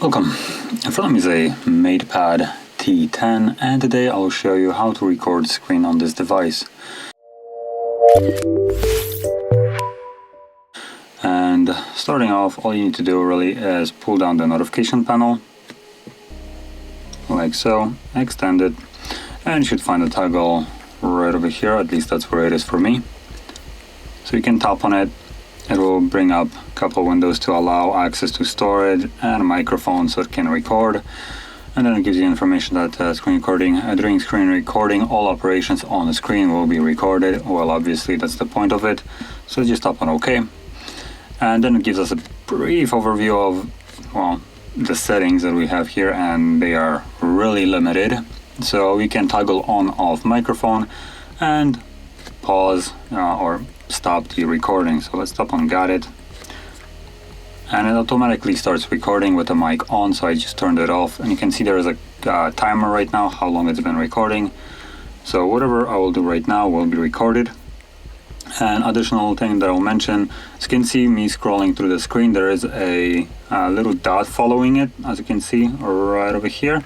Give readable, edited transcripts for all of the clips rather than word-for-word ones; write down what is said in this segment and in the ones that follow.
Welcome. In front of me is a MatePad T10 and today I'll show you how to record screen on this device. And starting off, all you need to do really is pull down the notification panel like so, extend it, and you should find the toggle right over here, at least that's where it is for me. So you can tap on it. It will bring up a couple of windows to allow access to storage and a microphone so it can record. And then it gives you information that during screen recording, all operations on the screen will be recorded. Well, obviously that's the point of it. So just tap on OK. And then it gives us a brief overview of, well, the settings that we have here, and they are really limited. So we can toggle on off microphone and pause or stop the recording. So let's tap on got it, and it automatically starts recording with the mic on, so I just turned it off, and you can see there is a timer right now how long it's been recording. So whatever I will do right now will be recorded. An additional thing that I'll mention, as you can see me scrolling through the screen, there is a little dot following it, as you can see right over here.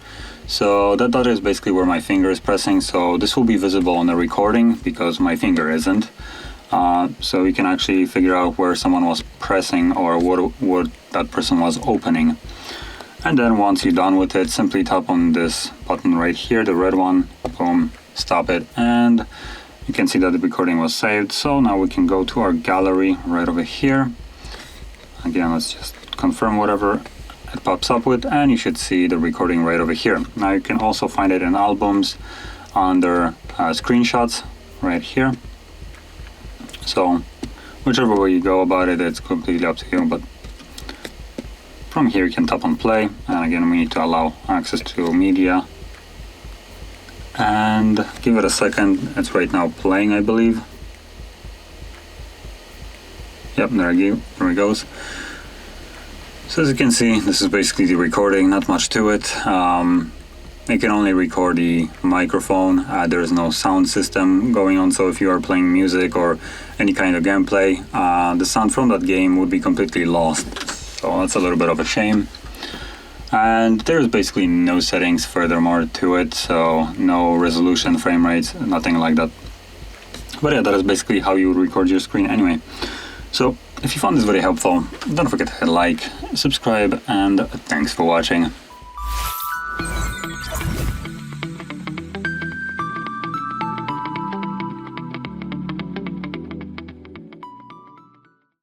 So that dot is basically where my finger is pressing, so this will be visible on the recording because my finger isn't. So you can actually figure out where someone was pressing or what that person was opening. And then once you're done with it, simply tap on this button right here, the red one, boom, stop it, and you can see that the recording was saved. So now we can go to our gallery right over here. Again, let's just confirm whatever it pops up with, and you should see the recording right over here. Now you can also find it in albums under screenshots right here. So whichever way you go about it, it's completely up to you, but from here you can tap on play, and again we need to allow access to media, and give it a second. It's right now playing, I believe. Yep, there it goes. So as you can see, this is basically the recording, not much to it. It can only record the microphone. There is no sound system going on, so if you are playing music or any kind of gameplay, the sound from that game would be completely lost. So that's a little bit of a shame. And there's basically no settings furthermore to it, so no resolution, frame rates, nothing like that. But yeah, that is basically how you would record your screen anyway. So if you found this very helpful, don't forget to hit like, subscribe, and thanks for watching.